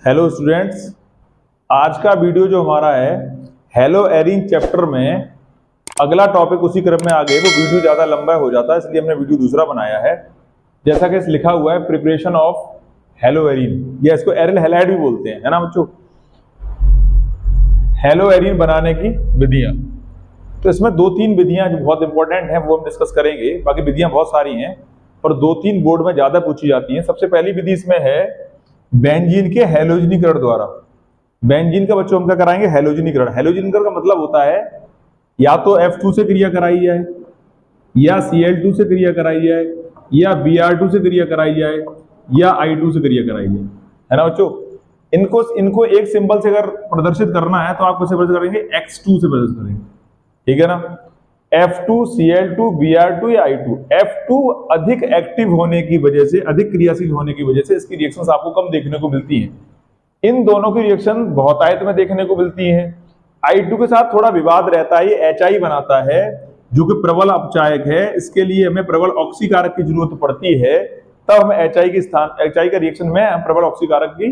Hello students, आज का video जो हमारा है हेलो एरीन चैप्टर में अगला टॉपिक उसी क्रम में आ गए। वो वीडियो ज़्यादा लंबा हो जाता है इसलिए हमने वीडियो दूसरा बनाया है। जैसा कि लिखा हुआ है प्रिपरेशन ऑफ हेलो एरीन, या इसको एरिल हैलाइड भी बोलते हैं, है ना बच्चों। हेलो एरीन बनाने की विधियाँ, तो इसमें दो तीन विधियाँ जो बहुत इंपॉर्टेंट हैं वो हम डिस्कस करेंगे। बाकी विधियाँ बहुत सारी हैं पर दो तीन बोर्ड में ज़्यादा पूछी जाती हैं। सबसे पहली विधि इसमें है बेंजीन के हैलोजनीकरण द्वारा। बेंजीन का बच्चों हम क्या कराएंगे, हैलोजनीकरण। हैलोजनीकरण का मतलब होता है या तो F2 से क्रिया कराई जाए, या Cl2 से क्रिया कराई जाए, या Br2 से क्रिया कराई जाए, या I2 से क्रिया कराई जाए, है ना बच्चों। इनको एक सिंबल से अगर प्रदर्शित करना है तो आप कैसे प्रदर्शित करेंगे, X2 से प्रदर्शित करेंगे, ठीक है ना। F2, Cl2, Br2 या I2। F2 अधिक एक्टिव होने की वजह से, अधिक क्रियाशील होने की वजह से इसकी रिएक्शंस आपको कम देखने को मिलती हैं। इन दोनों की रिएक्शन बहुतायत में देखने को मिलती है। I2 के साथ थोड़ा विवाद रहता है, ये HI बनाता है जो कि प्रबल अपचायक है। इसके लिए हमें प्रबल ऑक्सीकारक की जरूरत पड़ती है, तब हम HI का रिएक्शन में हम प्रबल ऑक्सीकारक की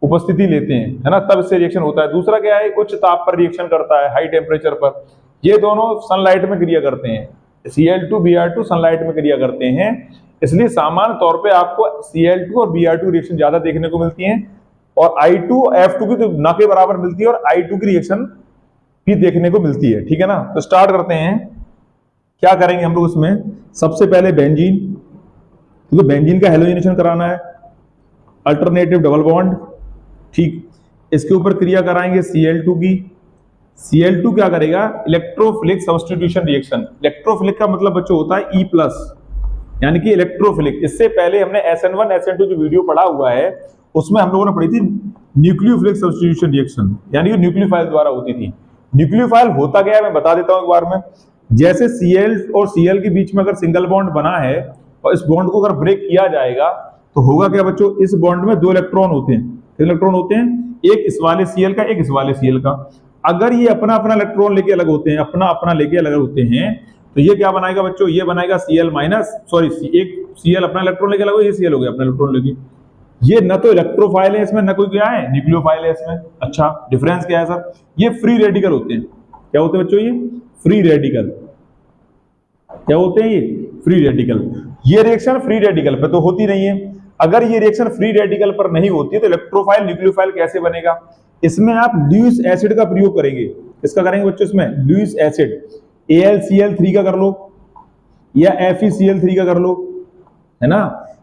उपस्थिति लेते हैं, है ना, तब इससे रिएक्शन होता है। दूसरा क्या है, उच्च ताप पर रिएक्शन करता है, हाई टेम्परेचर पर। ये दोनों सनलाइट में क्रिया करते हैं। Cl2, Br2 सनलाइट में क्रिया करते हैं, इसलिए सामान्य तौर पे आपको Cl2 और Br2 रिएक्शन ज्यादा देखने को मिलती हैं, और I2 F2 की तो न के बराबर मिलती है, और I2 की रिएक्शन भी देखने को मिलती है, ठीक है ना। तो स्टार्ट करते हैं। क्या करेंगे हम लोग इसमें, सबसे पहले बेंजीन, क्योंकि बेंजीन का हैलोजनेशन कराना है। अल्टरनेटिव डबल बॉन्ड, ठीक, इसके ऊपर क्रिया कराएंगे Cl2 की। Cl2 क्या करेगा, इलेक्ट्रोफिलिक सब्स्टिट्यूशन रिएक्शन। इलेक्ट्रोफिलिक का मतलब बच्चों होता है E+, यानी कि इलेक्ट्रोफिलिक। इससे पहले हमने SN1 SN2 जो वीडियो पढ़ा हुआ है उसमें हम लोगों ने पढ़ी थी न्यूक्लियोफिलिक सब्स्टिट्यूशन रिएक्शन, यानी कि न्यूक्लियोफाइल द्वारा होती थी। न्यूक्लियोफाइल होता क्या है मैं बता देता हूं एक बार में। जैसे Cl और Cl के बीच में अगर सिंगल बॉन्ड बना है और इस बॉन्ड को अगर ब्रेक किया जाएगा तो होगा क्या बच्चों, इस बॉन्ड में दो इलेक्ट्रॉन होते हैं। इलेक्ट्रॉन होते हैं, एक इस वाले Cl का, एक इस वाले Cl का। अगर ये अपना अपना इलेक्ट्रॉन लेके अलग होते हैं, अपना अपना लेके अलग होते हैं, तो ये क्या बनाएगा बच्चों, ये बनाएगा Cl माइनस, सॉरी एक Cl अपना इलेक्ट्रॉन लेके अलग हो, ये Cl हो गया अपना इलेक्ट्रॉन लेके। ये न तो इलेक्ट्रोफाइल है इसमें, न कोई क्या है न्यूक्लियोफाइल है इसमें। अच्छा, डिफरेंस क्या है सर, ये फ्री रेडिकल होते हैं। क्या होते हैं बच्चों, ये फ्री रेडिकल। क्या होते हैं ये, फ्री रेडिकल। ये रिएक्शन फ्री रेडिकल पे तो होती नहीं है। अगर ये रिएक्शन फ्री रेडिकल पर नहीं होती है तो इलेक्ट्रोफाइल न्यूक्लियोफाइल कैसे बनेगा। इसमें आप लुईस एसिड का प्रयोग करेंगे। किसका करेंगे बच्चों, इसमें लुईस एसिड। AlCl3 का कर लो या FeCl3 का कर लो, है ना।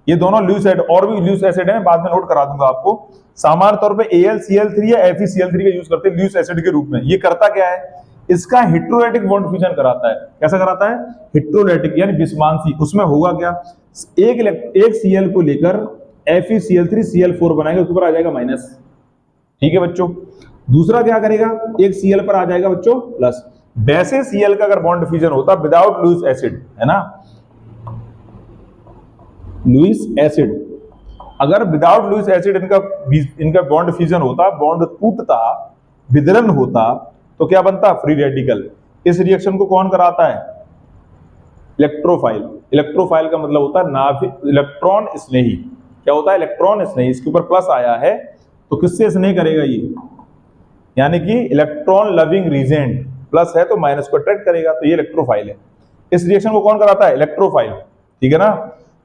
ये दोनों लुईस एसिड, और भी लुईस एसिड है, बाद में नोट करा दूंगा आपको। सामान्य तौर पे AlCl3 या FeCl3 का यूज करते हैं लुईस एसिड के रूप में। ये करता क्या है, इसका हेट्रोलाइटिक बॉन्ड फ्यूजन कराता है। कैसा कराता है, हेट्रोलाइटिक यानी बिस्मांसी। उसमें होगा क्या, एक Cl को लेकर FeCl3 Cl4 बनाएगा, उसके ऊपर आ जाएगा माइनस, ठीक है बच्चों। दूसरा क्या करेगा, एक Cl पर आ जाएगा बच्चों प्लस। वैसे Cl का अगर बॉन्ड फ्यूजन होता विदाउट लुईस एसिड, है ना, लुईस एसिड, अगर विदाउट लुईस एसिड इनका बॉन्ड फ्यूजन होता, बॉन्ड टूटता, विदलन होता, तो क्या बनता, फ्री रेडिकल। इस रिएक्शन को कौन कराता है, इलेक्ट्रोफाइल। इलेक्ट्रोफाइल का मतलब होता है नाभिक इलेक्ट्रॉन स्नेही। क्या होता है, इलेक्ट्रॉन स्नेही। इसके ऊपर प्लस आया है तो किससे स्नेह करेगा ये, यानी कि इलेक्ट्रॉन लविंग रीजेंट। प्लस है तो माइनस को अट्रैक्ट करेगा, तो ये इलेक्ट्रोफाइल है। इस रिएक्शन को कौन कराता है, इलेक्ट्रोफाइल, ठीक है ना।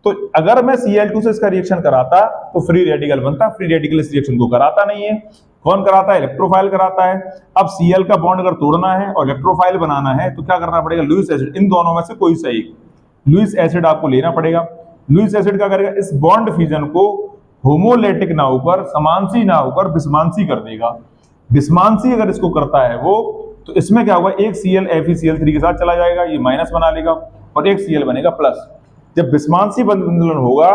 तो अगर मैं Cl2 से इसका रिएक्शन कराता तो फ्री रेडिकल बनता। फ्री रेडिकल इस रिएक्शन को कराता नहीं है। कौन कराता है, इलेक्ट्रोफाइल कराता है। अब Cl का बॉन्ड अगर तोड़ना है और इलेक्ट्रोफाइल बनाना है तो क्या करना पड़ेगा, लुईस एसिड। इन दोनों में से कोई सही लुईस एसिड आपको लेना पड़ेगा। लुईस एसिड क्या करेगा, इस बॉन्ड फ्यूजन को होमोलेटिक ना होकर, समांसी ना होकर बिस्मांसी कर देगा। बिस्मांसी अगर इसको करता है वो, तो इसमें क्या होगा, एक Cl FeCl3 के साथ चला जाएगा, ये माइनस बना लेगा, और एक Cl बनेगा प्लस। जब बिस्मांसी बंधन होगा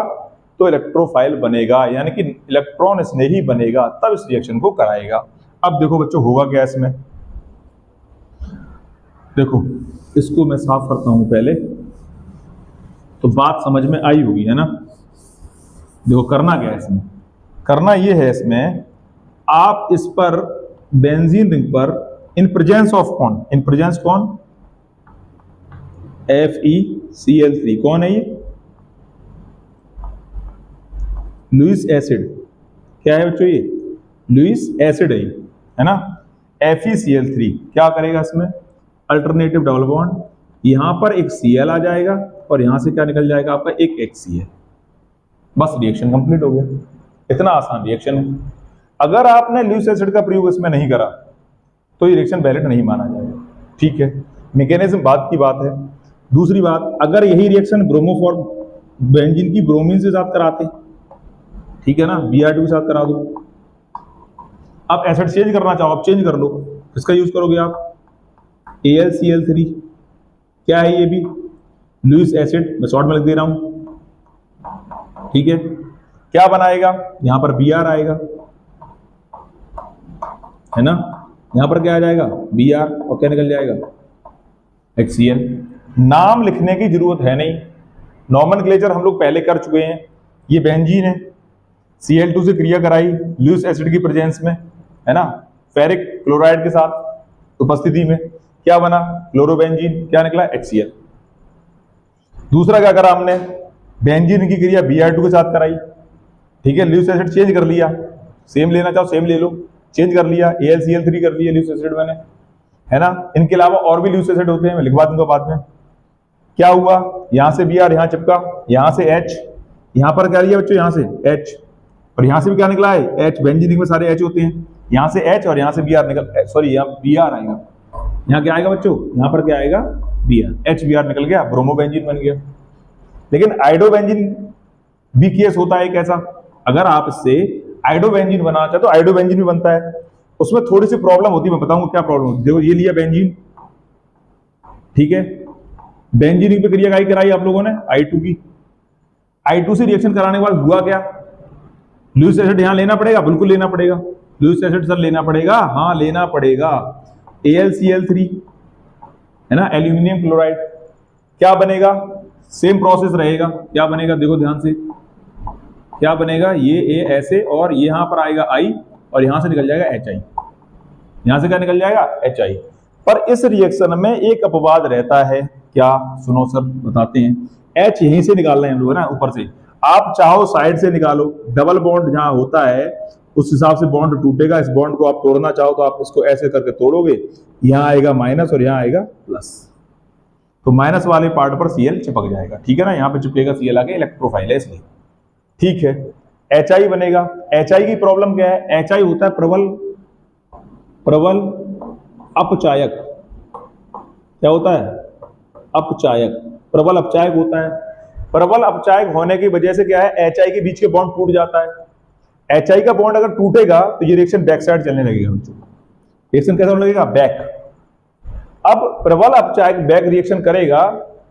तो इलेक्ट्रोफाइल बनेगा, यानी कि इलेक्ट्रॉन स्नेही बनेगा, तब इस रिएक्शन को कराएगा। अब देखो बच्चों होगा क्या इसमें, देखो इसको मैं साफ करता हूं पहले, तो बात समझ में आई होगी, है ना। देखो करना क्या है इसमें, करना ये है, इसमें आप इस पर बेंजीन रिंग पर इन प्रेजेंस ऑफ कौन, इन प्रेजेंस कौन, FeCl3, कौन है ये, लुईस एसिड। क्या है बच्चों ये, लुईस एसिड है ना, FeCl3 क्या करेगा इसमें, अल्टरनेटिव डबल बॉन्ड, यहां पर एक Cl आ जाएगा और यहां से क्या निकल जाएगा आपका एक HCl, बस रिएक्शन कंप्लीट हो गया। इतना आसान रिएक्शन है। अगर आपने लुईस एसिड का प्रयोग इसमें नहीं करा तो ये रिएक्शन वैलिड नहीं माना जाएगा। ठीक है, मैकेनिज्म बाद की बात है। दूसरी बात, अगर यही रिएक्शन ब्रोमोफॉर्म बेंजीन की ब्रोमीन से साथ कराते, ठीक है ना, Br2 के साथ करा दो, आप एसिड चेंज करना चाहो आप चेंज कर लो, इसका यूज करोगे आप AlCl3, क्या है ये भी लुईस एसिड, मैं शॉर्ट में लिख दे रहा हूं। ठीक है, क्या बनाएगा, यहां पर Br आएगा, है ना, यहां पर क्या आ जाएगा Br और क्या निकल जाएगा HCl। नाम लिखने की जरूरत है नहीं, नॉमेनक्लेचर हम लोग पहले कर चुके हैं। ये बेंजीन है, Cl2 से क्रिया कराई लुईस एसिड की प्रेजेंस में, है ना, फेरिक क्लोराइड के साथ उपस्थिति में, क्या बना क्लोरोबेंजीन, क्या निकला HCl। दूसरा क्या करा हमने, बेंजीन की क्रिया Br2 के साथ कराई, ठीक है, लुईस एसिड चेंज कर लिया, सेम लेना चाहो सेम ले लो, चेंज कर लिया, AlCl3 कर लिया लुईस एसिड मैंने, है ना। इनके अलावा और भी लुईस एसिड होते हैं, मैं लिखवा दूंगा बाद में। क्या हुआ, यहां से Br यहां चिपका, यहां से H, यहां पर क्या लिया बच्चों, यहां से H, और यहां से भी क्या निकला है H, बेंजीन में सारे H होते हैं, यहां से H और यहां से Br निकल, सॉरी यहाँ Br आएगा, यहाँ क्या आएगा बच्चों, यहाँ पर क्या आएगा Br, HBr निकल गया, ब्रोमोबेंजीन बन गया। लेकिन आइडोबेंजीन भी केस होता है कैसा, अगर आप इससे आइडोबेंजीन बनाना चाहते तो आइडोबेंजीन भी बनता है, उसमें थोड़ी सी प्रॉब्लम होती है, मैं बताऊंगा क्या प्रॉब्लम होती है। देखो ये लिया बेंजीन, ठीक है, बेंजीन पे क्रिया कराई आप लोगों ने I2 की, I2 से रिएक्शन कराने के बाद हुआ क्या, लुईस एसिड यहां लेना पड़ेगा, बिल्कुल लेना पड़ेगा, लुईस एसिड सर लेना पड़ेगा, हाँ लेना पड़ेगा, AlCl3, है ना, एल्यूमिनियम क्लोराइड, क्या बनेगा, सेम प्रोसेस रहेगा, क्या बनेगा देखो ध्यान से, क्या बनेगा, ये A ऐसे और ये यहां पर आएगा I और यहां से निकल जाएगा HI, यहां से क्या निकल जाएगा HI। पर इस रिएक्शन में एक अपवाद रहता है, क्या, सुनो सर बताते हैं, H यहीं से निकाल रहे हैं हम लोग, है ना, ऊपर से, आप चाहो साइड से निकालो, डबल बॉन्ड जहां होता है उस हिसाब से बॉन्ड टूटेगा, इस बॉन्ड को आप तोड़ना चाहो तो आप इसको ऐसे करके तोड़ोगे, यहां आएगा माइनस और यहां आएगा प्लस, तो माइनस वाले पार्ट पर Cl चिपक जाएगा, ठीक है ना, यहां पे चिपकेगा Cl आगे, इलेक्ट्रोफाइल है इसलिए, ठीक है। HI बनेगा, HI की प्रॉब्लम क्या है, HI होता है प्रबल अपचायक, क्या होता है, अपचायक, प्रबल अपचायक होता है। प्रबल अपचायक होने की वजह से क्या है, HI के बीच के बॉन्ड टूट जाता है, HI का बॉन्ड अगर टूटेगा तो ये रिएक्शन बैक साइड चलने लगेगा बच्चों, रिएक्शन कैसा होने लगेगा, बैक। अब प्रबल अपचायक बैक रिएक्शन करेगा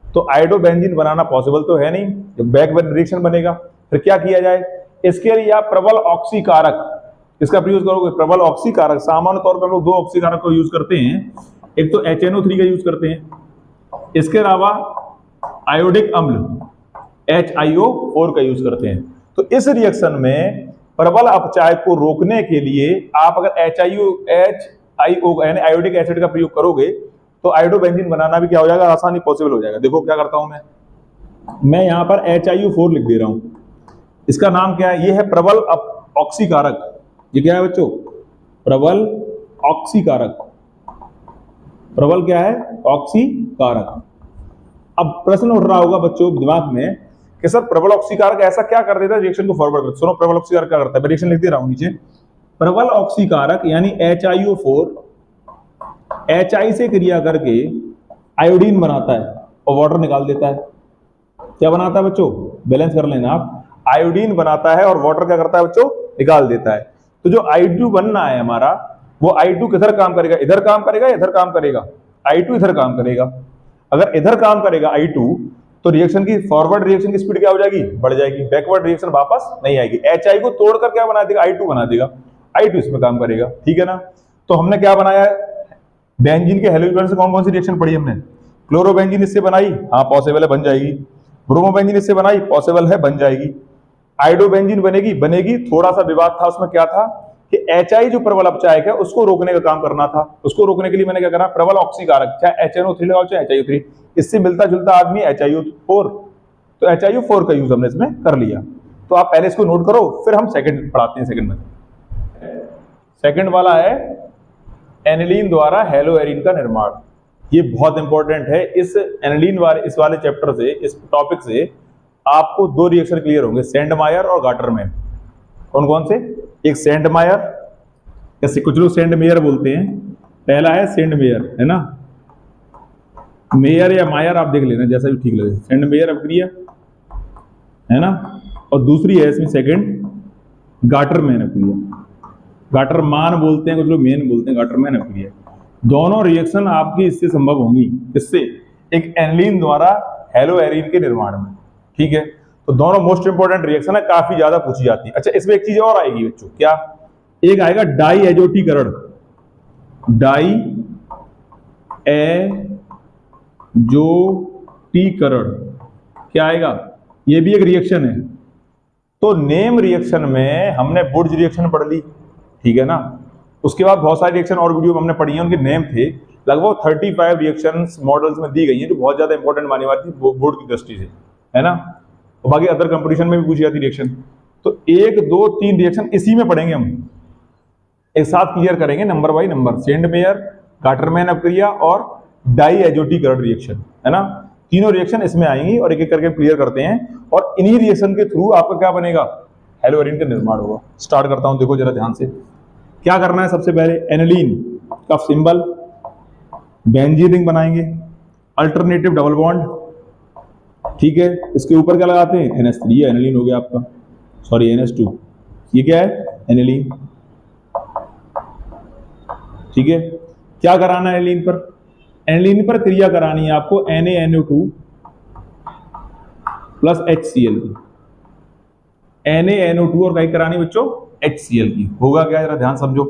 तो आइडोबेंजीन बनाना पॉसिबल तो है नहीं, जब बैक रिएक्शन बनेगा फिर क्या किया जाए, इसके लिए आप प्रबल ऑक्सीकारक, इसका प्रयोग करोगे, प्रबल ऑक्सीकारक, सामान्य तौर पर हम लोग दो ऑक्सीकारक को यूज करते हैं, एक तो HNO3 का यूज करते हैं, इसके अलावा आयोडिक अम्ल HiO4 का यूज करते हैं। तो इस रिएक्शन में प्रबल अपचायक को रोकने के लिए आप अगर HiO यानी आयोडिक एसिड का प्रयोग करोगे तो आइडोबेंजीन बनाना भी क्या हो जाएगा, आसानी पॉसिबल हो जाएगा। देखो क्या करता हूं मैं यहां पर HiO4 लिख दे रहा हूं, इसका नाम क्या है, ये है प्रबल ऑक्सीकारक, ये क्या है बच्चों, प्रबल ऑक्सीकारक, प्रबल क्या है, ऑक्सीकारक। अब प्रश्न उठ रहा होगा बच्चों दिमाग में कि सर प्रबल ऑक्सीकारक ऐसा क्या कर देता है रिएक्शन को फॉरवर्ड करता है। सुनो प्रबल ऑक्सीकारक क्या करता है, मैं रिएक्शन लिख दे रहा हूं नीचे, प्रबल ऑक्सीकारक यानी HiO4 HI से क्रिया करके आयोडीन बनाता है और वाटर निकाल देता है। क्या बनाता है बच्चों, बैलेंस कर लेना आप, आयोडीन बनाता है और वाटर क्या करता है बच्चों, निकाल देता है। तो जो I2 बनना है हमारा, वो I2 किधर काम करेगा, इधर काम करेगा या इधर काम करेगा, I2 इधर काम करेगा। अगर इधर काम करेगा I2 तो रिएक्शन की फॉरवर्ड रिएक्शन की स्पीड क्या हो जाएगी, बढ़ जाएगी, बैकवर्ड रिएक्शन वापस नहीं आएगी, HI को तोड़कर क्या बना देगा, I2 बना देगा, I2 इसमें काम करेगा, ठीक है ना। तो हमने क्या बनाया है, बेंजीन के हेलोजन से कौन कौन सी रिएक्शन पढ़ी हमने, क्लोरोबेंजीन इससे बनाई, हाँ पॉसिबल है बन जाएगी, ब्रोमोबेंजीन इससे बनाई, पॉसिबल है बन जाएगी, आइडोबेंजीन बनेगी, थोड़ा सा विवाद था उसमें, क्या था कि HI जो प्रबल अपचायक है उसको रोकने का काम करना था, उसको रोकने के लिए मैंने क्या करा, प्रबल ऑक्सीकारक, चाहे HNO3 लगाओ चाहे HiO3, इससे मिलता जुलता आदमी HiO4, तो HiO4 का यूज हमने इसमें कर लिया। तो आप पहले इसको नोट करो, फिर हम सेकंड पढ़ाते हैं, सेकंड में सेकंड वाला है एनिलीन द्वारा हेलो एरिन का निर्माण। ये बहुत इंपॉर्टेंट है। इस एनिलीन इस वाले चैप्टर से, इस टॉपिक से आपको दो रिएक्शन क्लियर होंगे, सेंडमायर और गाटरमैन। कौन कौन से? एक सेंडमायर, जैसे कुछ लोग सेंडमेयर बोलते हैं, पहला है सेंडमेयर, है ना, मेयर या मायर आप देख लेना जैसा भी ठीक लगे, सेंडमेयर अभिक्रिया, है ना। और दूसरी है इसमें सेकंड गाटरमैन अभिक्रिया, गाटरमान बोलते हैं कुछ लोग, मेन बोलते हैं, गाटरमैन अभिक्रिया। दोनों रिएक्शन आपकी इससे संभव होंगी, इससे एक एनिलीन द्वारा हेलो एरिन के निर्माण में, ठीक है। तो दोनों मोस्ट इंपोर्टेंट रिएक्शन है, काफी ज्यादा पूछी जाती है। अच्छा, इसमें एक चीज और आएगी बच्चों, क्या? एक आएगा डाई एजोटीकरण, डाई एजोटीकरण क्या आएगा? ये भी एक रिएक्शन है। तो नेम रिएक्शन में हमने बुर्ज रिएक्शन पढ़ ली, ठीक है ना। उसके बाद बहुत सारी रिएक्शन और वीडियो में हमने पढ़ी है, उनके नेम थे, लगभग 35 रिएक्शंस मॉडल्स में दी गई हैं, जो बहुत ज्यादा इंपॉर्टेंट मानी जाती थी बोर्ड की दृष्टि से, है ना। और बाकी अदर कंपटीशन में भी पूछी जाती रिएक्शन। तो 1, 2, 3 रिएक्शन इसी में पढ़ेंगे हम, एक साथ क्लियर करेंगे number by number, Sandmeyer, Gattermann अभिक्रिया और डाई एजोटीकरण रिएक्शन, है ना। तीनों रिएक्शन इसमें आएंगी और एक एक करके क्लियर करते हैं, और इन्हीं रिएक्शन के थ्रू आपका क्या बनेगा? हेलो एरिन का निर्माण होगा। स्टार्ट करता हूं, देखो जरा ध्यान से। क्या करना है? सबसे पहले एनिलीन का सिंबल बेंजीन रिंग बनाएंगे, अल्टरनेटिव डबल बॉन्ड, ठीक है। इसके ऊपर क्या लगाते हैं? NH3, ये एनिलीन हो गया आपका, सॉरी NH2, ये क्या है? एनिलीन, ठीक है। क्या कराना है एनिलीन पर? एनिलीन पर क्रिया करानी है आपको NaNO2 प्लस HCl की, NaNO2 और कहीं करानी बच्चों HCl की। होगा क्या, जरा ध्यान समझो।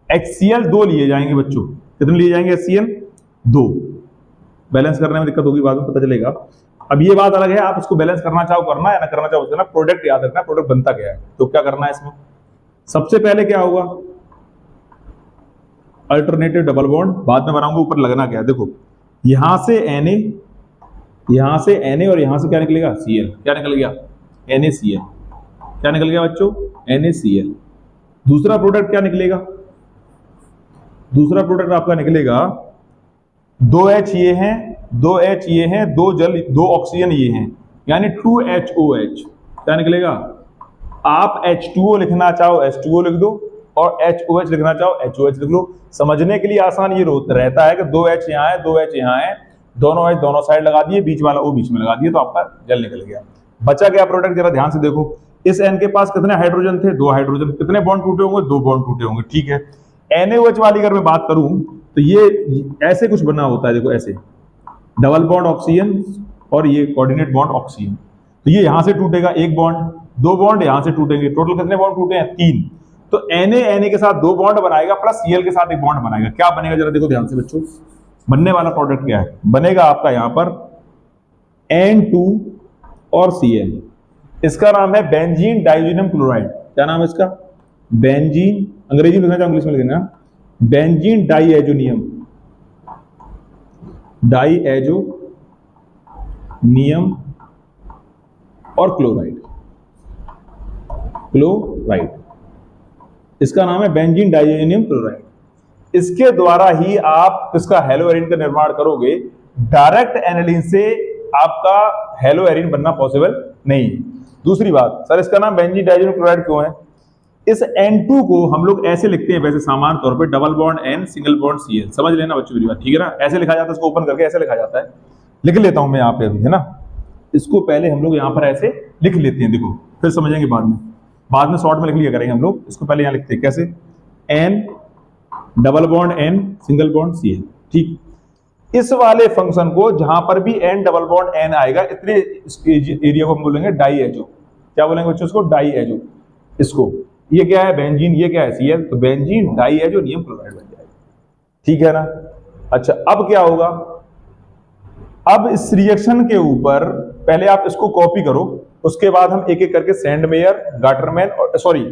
HCl 2 लिए जाएंगे बच्चों, कितने लिए जाएंगे HCl? 2। बैलेंस करने में दिक्कत होगी, बाद में पता चलेगा। अब ये बात अलग है, आप इसको बैलेंस करना चाहो करना या ना करना चाहो करना, प्रोडक्ट याद रखना, प्रोडक्ट बनता क्या है। तो क्या करना है इसमें? सबसे पहले क्या होगा? अल्टरनेटिव डबल बॉन्ड, बाद में बनाऊंगा। ऊपर लगना क्या है देखो, यहां से Na, यहां से Na और यहां से क्या निकलेगा? Cl। क्या निकल गया? NaCl। क्या निकल गया बच्चों? NaCl। दूसरा प्रोडक्ट क्या निकलेगा? दूसरा प्रोडक्ट आपका निकलेगा 2H ये हैं, 2H ये हैं, 2 ऑक्सीजन ये हैं, यानी 2HOH। क्या निकलेगा? आप H2O लिखना चाहो H2O लिख दो, और HOH लिखना चाहो HOH लिख लो। समझने के लिए आसान ये रहता है कि 2H यहाँ है, 2H यहाँ है, दोनों H दोनों साइड लगा दिए, बीच वाला O बीच में लगा दिए, तो आपका जल निकल गया। बचा गया प्रोडक्ट, जरा ध्यान से देखो। इस N के पास कितने हाइड्रोजन थे? 2 हाइड्रोजन। कितने बॉन्ड टूटे होंगे? 2 बॉन्ड टूटे होंगे, ठीक है। NaOH वाली अगर मैं बात करूं तो ये ऐसे कुछ बना होता है, देखो ऐसे, डबल बॉन्ड ऑक्सीजन और ये कोऑर्डिनेट बॉन्ड ऑक्सीजन। तो ये यहां से टूटेगा 1 बॉन्ड, 2 बॉन्ड यहां से टूटेंगे, टोटल कितने बॉन्ड टूटे हैं? 3। तो Na के साथ 2 बॉन्ड बनाएगा, प्लस Cl के साथ 1 बॉन्ड बनाएगा। क्या बनेगा जरा देखो ध्यान से बच्चों। बनने वाला प्रोडक्ट क्या है? बनेगा आपका यहां पर N2 और Cl। इसका नाम है बेंजीन डाइज़ोनियम क्लोराइड। क्या नाम है इसका? बेंजीन, अंग्रेजी में लिखना चाहो इंग्लिश में लिखना, बेंजीन डाइएजोनियम, डाइएजोनियम और क्लोराइड, क्लोराइड, इसका नाम है बेंजीन डाइएजोनियम क्लोराइड। इसके द्वारा ही आप इसका हेलो एरिन का निर्माण करोगे। डायरेक्ट एनिलीन से आपका हेलो एरिन बनना पॉसिबल नहीं है। दूसरी बात, सर इसका नाम बेंजीन डाइएजोनियम क्लोराइड क्यों है? इस N2 को हम लोग ऐसे लिखते हैं वैसे सामान्य तौर पे, double bond N, single bond Cl। समझ लेना बच्चों मेरी बात, ठीक है ना। ऐसे लिखा जाता है, इसको ओपन करके ऐसे लिखा जाता है। लिख लेता हूं मैं यहाँ पे अभी, है ना। इसको पहले हम लोग यहाँ पर ऐसे लिख लेते हैं, देखो फिर समझेंगे बाद में। बाद में शॉर्ट में लिख लिया करेंगे हम लोग। इसको पहले यहाँ लिखते हैं कैसे? N, double bond N, single bond Cl, ठीक। इस वाले फंक्शन को जहां पर भी N डबल बॉन्ड N आएगा, इतने एरिया को हम बोलेंगे डाइएजो। क्या बोलेंगे बच्चों इसको? डाइएजो। इसको, ये क्या है? बेंजीन, ये क्या है? Cl। तो बेंजीन डाइएजोनियम क्लोराइड बन जाएगा, ठीक है ना। अच्छा, अब क्या होगा? अब इस रिएक्शन के ऊपर पहले आप इसको कॉपी करो, उसके बाद हम एक एक करके सेंडमेयर, गाटरमैन और सॉरी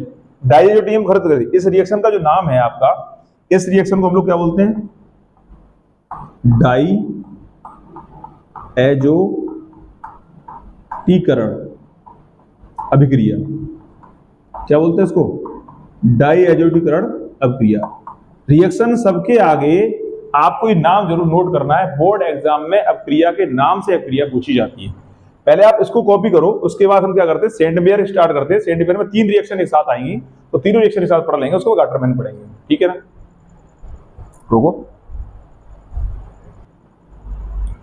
डाइएजोनियम खर्च करें। इस रिएक्शन का जो नाम है आपका, इस रिएक्शन को हम लोग क्या बोलते हैं? डाइएजोटीकरण अभिक्रिया। क्या बोलते हैं इसको? डाइएजोटीकरण अपक्रिया। रिएक्शन सबके आगे आपको ये नाम जरूर नोट करना है, बोर्ड एग्जाम में अपक्रिया के नाम से अपक्रिया पूछी जाती है। पहले आप इसको कॉपी करो, उसके बाद हम क्या करते हैं, सेंट मेयर स्टार्ट करते हैं। सेंट मेयर में 3 रिएक्शन एक साथ आएंगी, तो तीनों रिएक्शन एक साथ पढ़ लेंगे, उसको गाटरमैन पढ़ेंगे, ठीक है ना। रुको,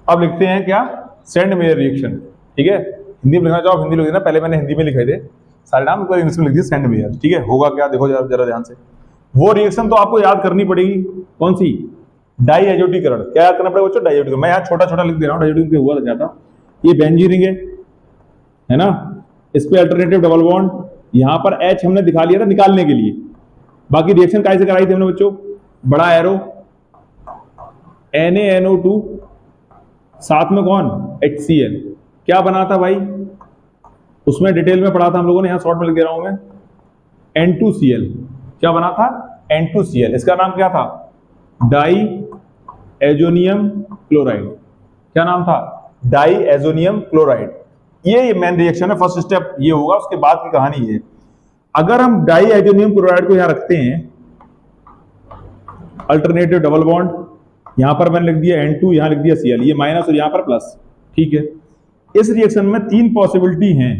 अब लिखते हैं क्या, सेंट मेयर रिएक्शन, ठीक है। हिंदी में लिखना चाहो हिंदी लिख देना, पहले मैंने हिंदी में लिखे थे सारे नाम, इंग्लिश में लिख दिया सेंट मेयर, ठीक है। होगा क्या, देखो जरा ध्यान से, वो रिएक्शन तो आपको याद करनी पड़ेगी, कौन सी, डाई एजोटीकरण। क्या याद करना पड़ेगा बच्चों, डाई एजोटीकरण। मैं यहाँ छोटा छोटा लिख दे रहा हूँ, डाई एजोटीकरण हुआ क्या था, ये बेंजीन रिंग है ना, इस पे अल्टरनेटिव डबल बॉन्ड, यहां पर H हमने दिखा लिया था निकालने के लिए। बाकी रिएक्शन कैसे कराई थी हमने बच्चों, बड़ा एरो NaNO2, साथ में कौन, HCl। क्या बना था भाई, उसमें डिटेल में पढ़ा था हम लोगों ने, यहां शॉर्ट में लिख दे रहा हूं मैं, N2Cl। क्या बना था, N2Cl। इसका नाम क्या था, डाई एजोनियम क्लोराइड। क्या नाम था, डाई एजोनियम क्लोराइड। ये मेन रिएक्शन है, फर्स्ट स्टेप ये होगा, उसके बाद की कहानी है। अगर हम डाई एजोनियम क्लोराइड को यहां रखते हैं, अल्टरनेटिव डबल बॉन्ड, यहां पर मैंने लिख दिया N2, यहां लिख दिया Cl, ये माइनस और यहां पर प्लस, ठीक है। इस रिएक्शन में 3 पॉसिबिलिटी हैं।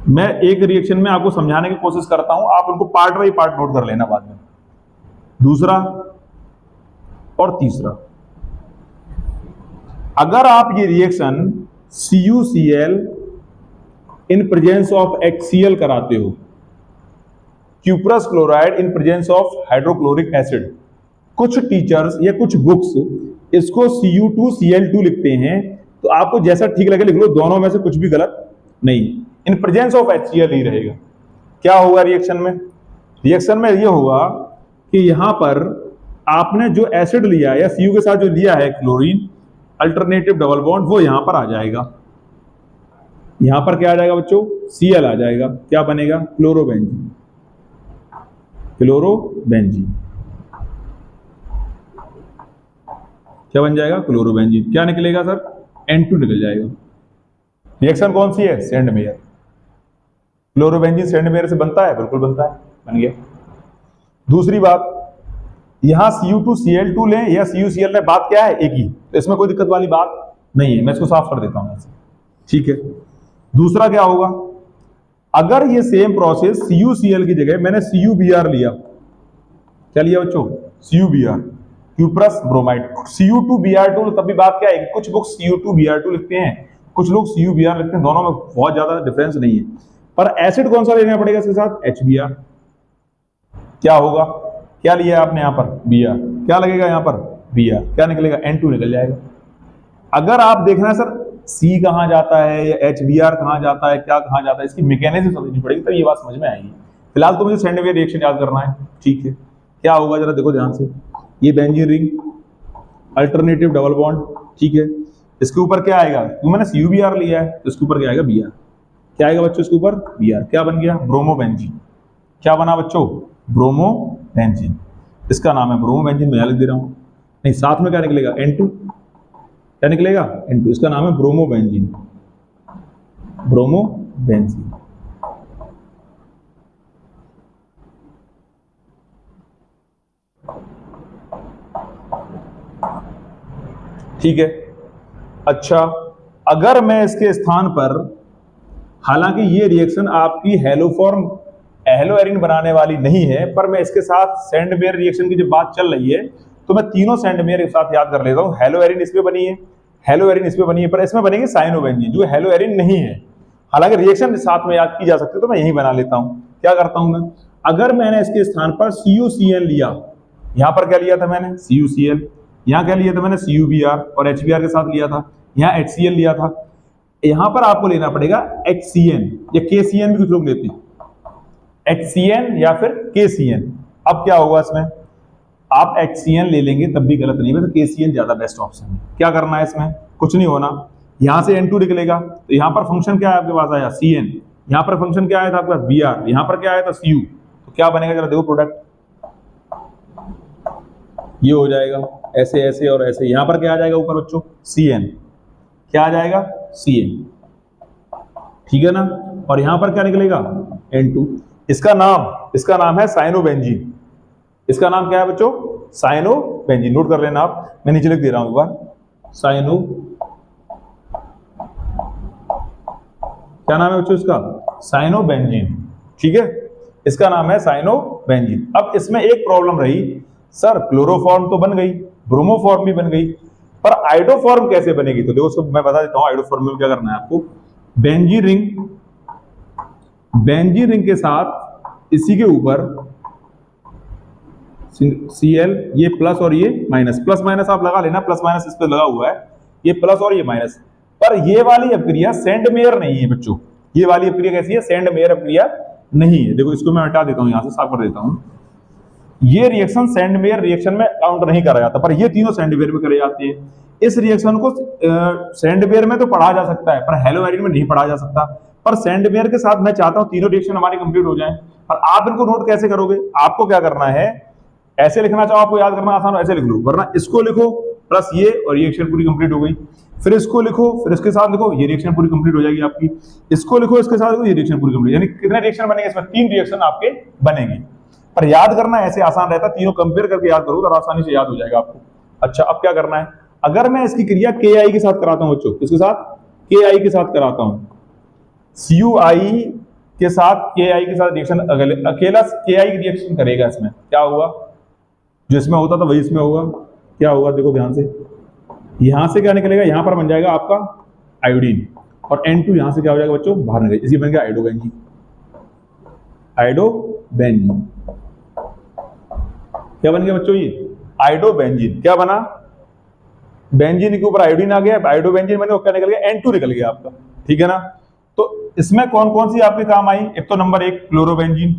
मैं एक रिएक्शन में आपको समझाने की कोशिश करता हूं, आप उनको पार्ट बाई पार्ट नोट कर लेना बाद में। दूसरा और तीसरा, अगर आप ये reaction CuCl in presence of HCl कराते हो, cuprous chloride in presence of hydrochloric acid, कुछ टीचर्स या कुछ बुक्स इसको Cu2Cl2 लिखते हैं, तो आपको जैसा ठीक लगे लिख लो, दोनों में से कुछ भी गलत नहीं, इन प्रेजेंस ऑफ HCl ही रहेगा। क्या होगा रिएक्शन में, रिएक्शन में ये होगा कि यहां पर आपने जो एसिड लिया या Cu के साथ जो लिया है क्लोरीन, अल्टरनेटिव डबल बॉन्ड, वो यहां पर आ जाएगा। यहां पर क्या आ जाएगा बच्चों, Cl आ जाएगा। क्या बनेगा, क्लोरोबेंजीन। क्लोरोबेंजीन क्या बन जाएगा, क्लोरोबेंजीन। क्या निकलेगा सर, N2 निकल जाएगा। रिएक्शन कौन सी है, Sandmeyer. Chlorobenzene Sandmeyer से बनता है, बिल्कुल बनता है, बन गया। दूसरी बात, यहां Cu2Cl2 लें या CuCl लें, बात क्या है, एक ही, तो इसमें कोई दिक्कत वाली बात नहीं है। मैं इसको साफ कर देता हूं ऐसे, ठीक है। दूसरा क्या होगा, अगर ये सेम प्रोसेस CuCl की जगह मैंने CuBr लिया, क्या लिया बच्चों, CuBr, क्यूप्रस ब्रोमाइड, Cu2Br2, तब भी बात क्या है, कुछ बुक Cu2Br2 लिखते हैं, कुछ लोग CuBr लिखते हैं, दोनों में बहुत ज्यादा डिफरेंस नहीं है। पर एसिड कौन सा लेना पड़ेगा इसके साथ, HBr। क्या होगा, क्या लिया आपने यहां पर, Br, क्या लगेगा यहां पर, Br, क्या निकलेगा, N2 निकल जाएगा। अगर आप देखना सर C कहां जाता है या HBr कहां जाता है, क्या कहां जाता है, इसकी मैकेनिज्म समझनी पड़ेगी, तब ये बात समझ में आएगी। फिलहाल तो मुझे सेंट मेयर रिएक्शन याद करना है, ठीक है। क्या होगा जरा देखो ध्यान से, ये benzene ring, alternative double bond, ठीक है। इसके ऊपर क्या आएगा, क्योंकि मैंने CuBr लिया है, तो इसके ऊपर क्या आएगा, Br। क्या आएगा बच्चों इसके ऊपर, Br। क्या बन गया, ब्रोमोबेंजीन। क्या बना बच्चों, ब्रोमोबेंजीन। इसका नाम है ब्रोमोबेंजीन, मैं लिख दे रहा हूं, नहीं साथ में क्या निकलेगा, N2। क्या निकलेगा, N2। इसका नाम है ब्रोमोबेंजीन, ब्रोमोबेंजीन। ठीक है। अच्छा, अगर मैं इसके स्थान पर, हालांकि ये रिएक्शन आपकी हेलोफॉर्म हेलोएरिन बनाने वाली नहीं है, पर मैं इसके साथ सेंट मेयर रिएक्शन की जब बात चल रही है, तो मैं तीनों सेंट मेयर एक साथ याद कर लेता हूं। हेलोएरिन इसमें बनी है, हेलोएरिन इसमें बनी है, पर इसमें बनेगी साइनोबेंजीन जो हेलोएरिन नहीं है। हालांकि रिएक्शन साथ में याद की जा सकती है, तो मैं यही बना लेता हूं। क्या करता हूं मैं, अगर मैंने इसके स्थान पर CuCl लिया, यहां पर क्या लिया था मैंने, CuCl, यहां क्या लिया था मैंने, CuBr, और HBr के साथ लिया था, यहां HCl लिया था। यहां पर आपको लेना पड़ेगा HCN या KCN भी कुछ लोग लेते हैं, HCN या फिर KCN। अब क्या होगा इसमें, आप HCN ले लेंगे तब भी गलत नहीं है, वैसे KCN ज्यादा बेस्ट ऑप्शन है। क्या करना है इसमें, कुछ नहीं होना, यहां से N2 निकलेगा, तो यहां पर फंक्शन क्या है आपके पास आया, CN, यहां पर फंक्शन क्या आया था आपके पास, Br, यहां पर क्या आया था, Cu। तो क्या बनेगा जरा देखो, प्रोडक्ट ये हो जाएगा, ऐसे ऐसे और ऐसे। यहां पर क्या आ जाएगा ऊपर बच्चों, CN। क्या आ जाएगा, CN, ठीक है ना। और यहां पर क्या निकलेगा, N2। इसका नाम है साइनोबेंजीन। इसका नाम क्या है बच्चों? साइनोबेंजीन। नोट कर लेना आप, मैं नीचे लिख दे रहा हूं एक बार। क्या नाम है बच्चों इसका? साइनोबेंजीन। ठीक है, इसका नाम है साइनोबेंजीन। अब इसमें एक प्रॉब्लम रही, सर क्लोरोफॉर्म तो बन गई, ब्रोमोफॉर्म भी बन गई, पर आइडोफॉर्म कैसे बनेगी? तो देखो उसको मैं बता देता हूं। आइडोफॉर्म में क्या करना है आपको, बेंजीन रिंग के साथ इसी के ऊपर Cl, ये प्लस और ये माइनस, प्लस माइनस आप लगा लेना, प्लस माइनस इस पे लगा हुआ है, ये प्लस और ये माइनस। पर ये वाली अपक्रिया सेंडमेयर नहीं है बच्चों। ये वाली अपक्रिया कैसी है? सेंडमेयर अपक्रिया नहीं है। देखो इसको मैं हटा देता हूं, यहां से साफ कर देता हूं। ये रिएक्शन सेंडमेयर रिएक्शन में काउंट नहीं करा जाता, पर ये तीनों सेंडमेयर में करे जाते हैं। इस रिएक्शन को सेंडमेयर में तो पढ़ा जा सकता है, पर हेलोएरिन में नहीं पढ़ा जा सकता। पर सेंडमेयर के साथ मैं चाहता हूं तीनों रिएक्शन हमारी कंप्लीट हो जाए। और आप इनको नोट कैसे करोगे? आपको क्या करना है, ऐसे लिखना चाहो, आपको याद करना आसान हो ऐसे लिख लो, वरना इसको लिखो प्लस ये, और ये रिएक्शन पूरी कंप्लीट हो गई। फिर इसको लिखो, फिर इसके साथ लिखो, ये रिएक्शन पूरी कंप्लीट हो जाएगी आपकी। इसको लिखो, इसके साथ लिखो, ये रिएक्शन पूरी कंप्लीट। यानी कितने रिएक्शन बनेंगे इसमें? 3 रिएक्शन आपके बनेंगे। पर याद करना ऐसे आसान रहता, तीनों कंपेयर करके याद करो तो आसानी से याद हो जाएगा आपको। अच्छा, अब क्या करना है, अगर मैं इसकी क्रिया KI के साथ कराता हूं बच्चों, किसके साथ? KI के साथ कराता हूं, CuI के साथ KI के साथ रिएक्शन, अकेला KI रिएक्शन करेगा, इसमें क्या होगा? जो इसमें होता था वही इसमें होगा। क्या होगा देखो ध्यान से, यहां से क्या निकलेगा? यहां पर बन जाएगा आपका आयोडीन, और N2 यहां से क्या हो जाएगा बच्चों? बाहर निकलेगा, इसी बन गया आइडोबेंजीन। आइडोबेंजीन क्या बन गया बच्चों? ये आइडोबेंजीन। क्या बना? बेंजीन के ऊपर आयोडीन आ गया, आइडोबेंजीन बने, क्या निकल गया? N2 निकल गया आपका। ठीक है ना? तो इसमें कौन कौन सी आपके काम आई? एक तो नंबर 1 क्लोरोबेंजीन,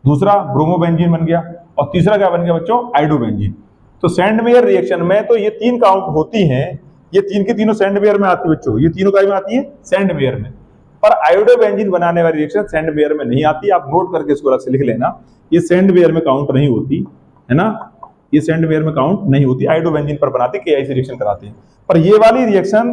दूसरा ब्रोमोबेंजीन बन गया, और तीसरा क्या बन गया बच्चों? आइडोबेंजीन। तो सेंडमेयर रिएक्शन में तो ये 3 काउंट होती हैं, ये 3 की तीनों सेंडमेयर में आती है बच्चों, ये तीनों काय में आती है? सेंडमेयर में। पर आयोडोबेंजीन बनाने वाली रिएक्शन सेंडमेयर में नहीं आती। आप नोट करके इसको अलग से लिख लेना, ये सेंडमेयर में काउंट नहीं होती है ना, ये सेंडमेयर में काउंट नहीं होती, आयोडोबेंजीन पर बनाती, KI से रिएक्शन कराती है। पर ये वाली रिएक्शन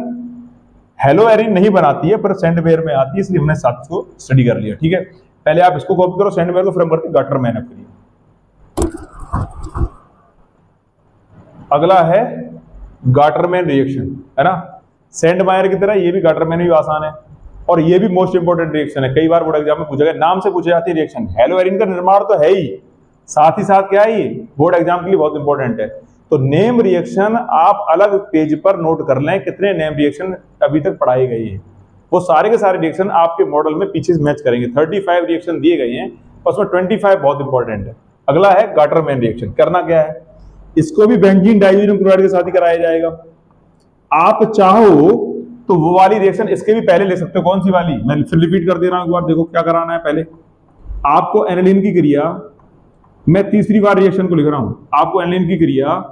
हेलोएरिन नहीं बनाती है, पर सेंडमेयर में आती है, इसलिए हमने साथ को स्टडी कर लिया। ठीक है, पहले आप इसको कॉपी करो, सेंडमेयर को, फिर हम करते हैं गाटरमैन अपक्रिया। अगला है गाटरमैन रिएक्शन, है ना। सेंडमायर की तरह ये भी गाटरमैन भी आसान है, और ये भी मोस्ट इंपोर्टेंट रिएक्शन है। कई बार बोर्ड एग्जाम में पूछा गया, नाम से पूछे जाती है रिएक्शन। हेलोएरिन का निर्माण तो है ही, साथ ही साथ क्या है, ये बोर्ड एग्जाम के लिए बहुत इंपॉर्टेंट है। तो नेम रिएक्शन आप अलग पेज पर नोट कर लें, कितने नेम रिएक्शन अभी तक पढ़ाए गए हैं, वो सारे के सारे रिएक्शन आपके मॉडल में पीछे मैच करेंगे। 35 रिएक्शन दिए गए हैं, उसमें 25 बहुत इंपॉर्टेंट है। अगला है गाटरमैन रिएक्शन। करना क्या है, इसको भी बेंजीन डाइज़ोनियम क्लोराइड के साथ ही कराया जाएगा। आप चाहो तो वो वाली रिएक्शन इसके भी पहले ले सकते हो। कौन सी वाली, मैं फिर रिपीट कर दे रहा हूं एक बार, देखो क्या कराना है। पहले आपको एनिलीन की क्रिया, मैं तीसरी बार रिएक्शन को लिख रहा हूं, आपको एनिलीन की क्रिया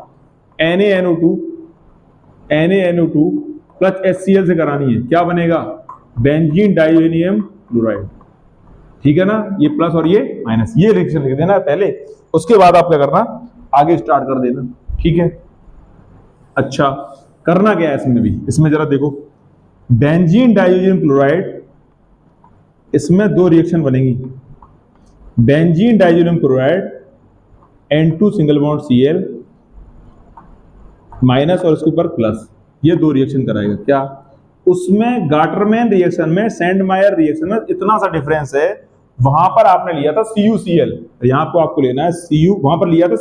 NaNO2 प्लस HCl से करानी है। क्या बनेगा, बेंजीन डाइज़ोनियम क्लोराइड। ठीक है ना, ये प्लस और ये माइनस, ये रिएक्शन लिख देना पहले, उसके बाद आप क्या करना, आगे स्टार्ट कर देना। ठीक है, अच्छा करना क्या है इसमें भी, इसमें जरा देखो, बेंजीन डाइज़ोनियम क्लोराइड, इसमें 2 रिएक्शन बनेगी। Benzene diazonium chloride N2 single bond Cl minus और इसके ऊपर प्लस, ये 2 रिएक्शन कराएगा। क्या उसमें गाटरमैन रिएक्शन में, सेंडमायर रिएक्शन में इतना सा डिफरेंस है। वहां पर आपने लिया था CuCl, यहां पर आपको लेना है Cu, वहां पर लिया था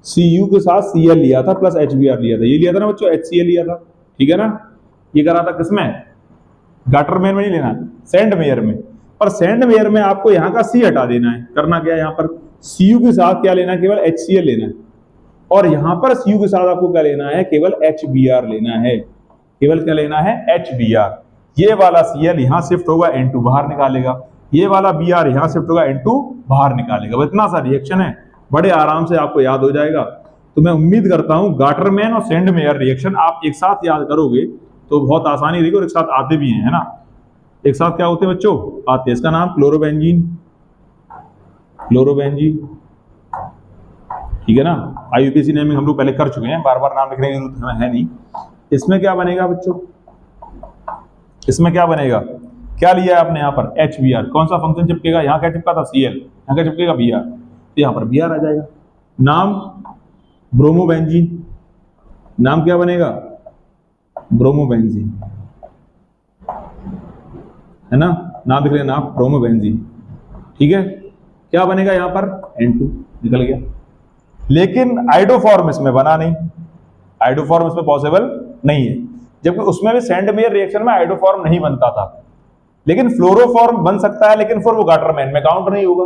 Cu के साथ Cl लिया था प्लस HBr लिया था, ये लिया था ना बच्चों, HCl लिया था। ठीक है ना, ये करा था किसमें, गाटरमैन में नहीं लेना, सेंडमेयर में। पर सेंडमेयर में आपको यहाँ का C हटा देना है। करना क्या है, यहाँ पर Cu के साथ क्या लेना है, केवल HCl लेना है, और यहां पर Cu के साथ आपको क्या लेना है, केवल HBr लेना है। केवल क्या लेना है, HBr। ये वाला Cl यहां शिफ्ट होगा, N2 बाहर निकालेगा, ये वाला Br यहां शिफ्ट होगा, N2 बाहर निकालेगा। इतना सा रिएक्शन है, बड़े आराम से आपको याद हो जाएगा। तो मैं उम्मीद करता हूं गाटरमैन और सेंडमेयर रिएक्शन आप एक साथ याद करोगे तो बहुत आसानी रहेगी, और एक साथ आते भी हैं, है ना। एक साथ क्या होते हैं बच्चों, आते हैं। इसका नाम क्लोरोबेंजीन, ठीक है ना। IUPAC नेमिंग हम लोग पहले कर चुके हैं, बार बार नाम लिखने की जरूरत है नहीं। इसमें क्या बनेगा बच्चों, इसमें क्या बनेगा, क्या लिया है आपने यहाँ पर HBr, कौन सा फंक्शन चिपकेगा, यहाँ क्या चिपका था Cl, यहाँ क्या चिपकेगा Br, तो यहाँ पर Br आ जाएगा। नाम ब्रोमोबेंजीन, नाम क्या बनेगा ब्रोमोबेंजीन, है ना, नाम दिख रहे नाम ब्रोमोबेंजीन, ठीक है। क्या बनेगा यहाँ पर N2 निकल गया। लेकिन आइडोफॉर्म इसमें बना नहीं, आइडोफॉर्म इसमें पॉसिबल नहीं है, जबकि उसमें भी सेंट मेयर रिएक्शन में आइडोफॉर्म नहीं बनता था। लेकिन फ्लोरोफॉर्म बन सकता है, लेकिन फिर वो गाटरमैन में काउंट नहीं होगा।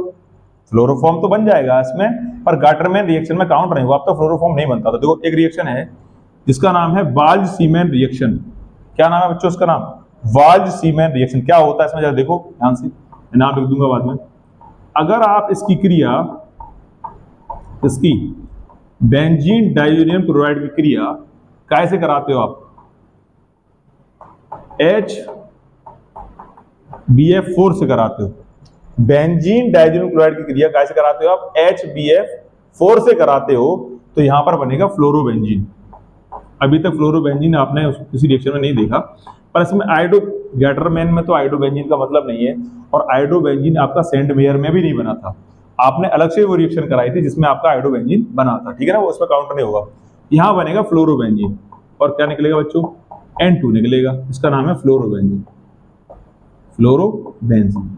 फ्लोरोफॉर्म तो बन जाएगा इसमें, पर गाटरमैन रिएक्शन में काउंट नहीं होगा। अब तो फ्लोरोफॉर्म नहीं बनता था। देखो एक रिएक्शन है जिसका नाम है वाल्ज सीमैन रिएक्शन। क्या नाम है बच्चों उसका नाम, वाल्ज सीमैन रिएक्शन। क्या होता है इसमें जरा देखो ध्यान से, मैं नाम लिख दूंगा बाद में। अगर आप इसकी क्रिया, इसकी बेंजीन डाइज़ोनियम क्लोराइड की क्रिया कैसे कराते हो आप, HBF4 से कराते हो। बेंजीन डाइज़ोनियम क्लोराइड की क्रिया कैसे कराते हो आप, HBF4 से कराते हो, तो यहां पर बनेगा फ्लोरोबेंजीन। अभी तक फ्लोरोबेंजीन आपने किसी रिएक्शन में नहीं देखा, पर इसमें आइडो गैटरमैन में तो आइडोबेंजीन का मतलब नहीं है, और आइडोबेंजीन आपका सेंट मेयर में भी नहीं बना था। आपने अलग से वो रिएक्शन कराई थी जिसमें आपका आइडोबेंजीन बना था, ठीक है ना, वो उसमें काउंट नहीं होगा। यहां बनेगा फ्लोरोबेंजीन, और क्या निकलेगा बच्चों N2 निकलेगा। इसका नाम है फ्लोरोबेंजीन, फ्लोरोबेंजीन,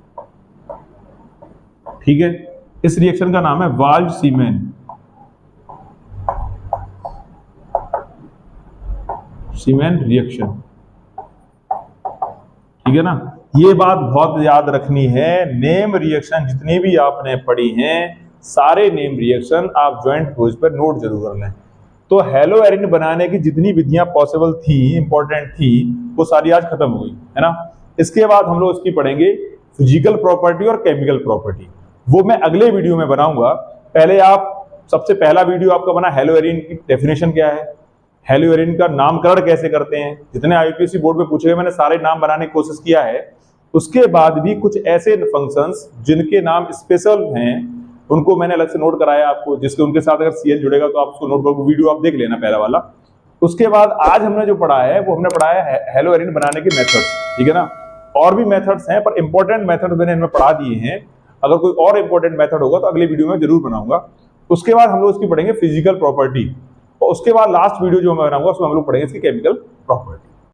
ठीक है। इस रिएक्शन का नाम है वाल्ज सीमैन, सीमैन रिएक्शन, ठीक है ना। ये बात बहुत याद रखनी है, नेम रिएक्शन जितनी भी आपने पढ़ी हैं, सारे नेम रिएक्शन आप ज्वाइंट क्लोज पर नोट जरूर कर लें। तो हेलोएरिन बनाने की जितनी विधियां पॉसिबल थी, इंपॉर्टेंट थी, वो सारी आज खत्म हो गई, है ना। इसके बाद हम लोग इसकी पढ़ेंगे फिजिकल प्रॉपर्टी और केमिकल प्रॉपर्टी, वो मैं अगले वीडियो में बनाऊंगा। पहले आप, सबसे पहला वीडियो आपका बना हेलोएरिन की डेफिनेशन क्या है, हेलोएरिन का नामकरण कैसे करते हैं। जितने IUPAC बोर्ड में पूछे गए मैंने सारे नाम बनाने की कोशिश किया है। उसके बाद भी कुछ ऐसे फंक्शंस जिनके नाम स्पेशल हैं उनको मैंने अलग से नोट कराया आपको, जिसके उनके साथ अगर Cl जुड़ेगा तो आप उसको नोट करो, वीडियो आप देख लेना पहला वाला। उसके बाद आज हमने जो पढ़ा है वो हमने पढ़ा है हेलोएरिन बनाने के मेथड्स, ठीक है ना। और भी मेथड्स हैं, पर इंपॉर्टेंट मेथड मैंने इनमें पढ़ा दिए हैं। अगर कोई और इंपॉर्टेंट मेथड होगा तो अगले वीडियो में जरूर बनाऊंगा। उसके बाद हम लोग इसकी पढ़ेंगे फिजिकल प्रॉपर्टी, और उसके बाद लास्ट वीडियो जो मैं बनाऊंगा उसमें हम लोग पढ़ेंगे इसकी केमिकल प्रॉपर्टी।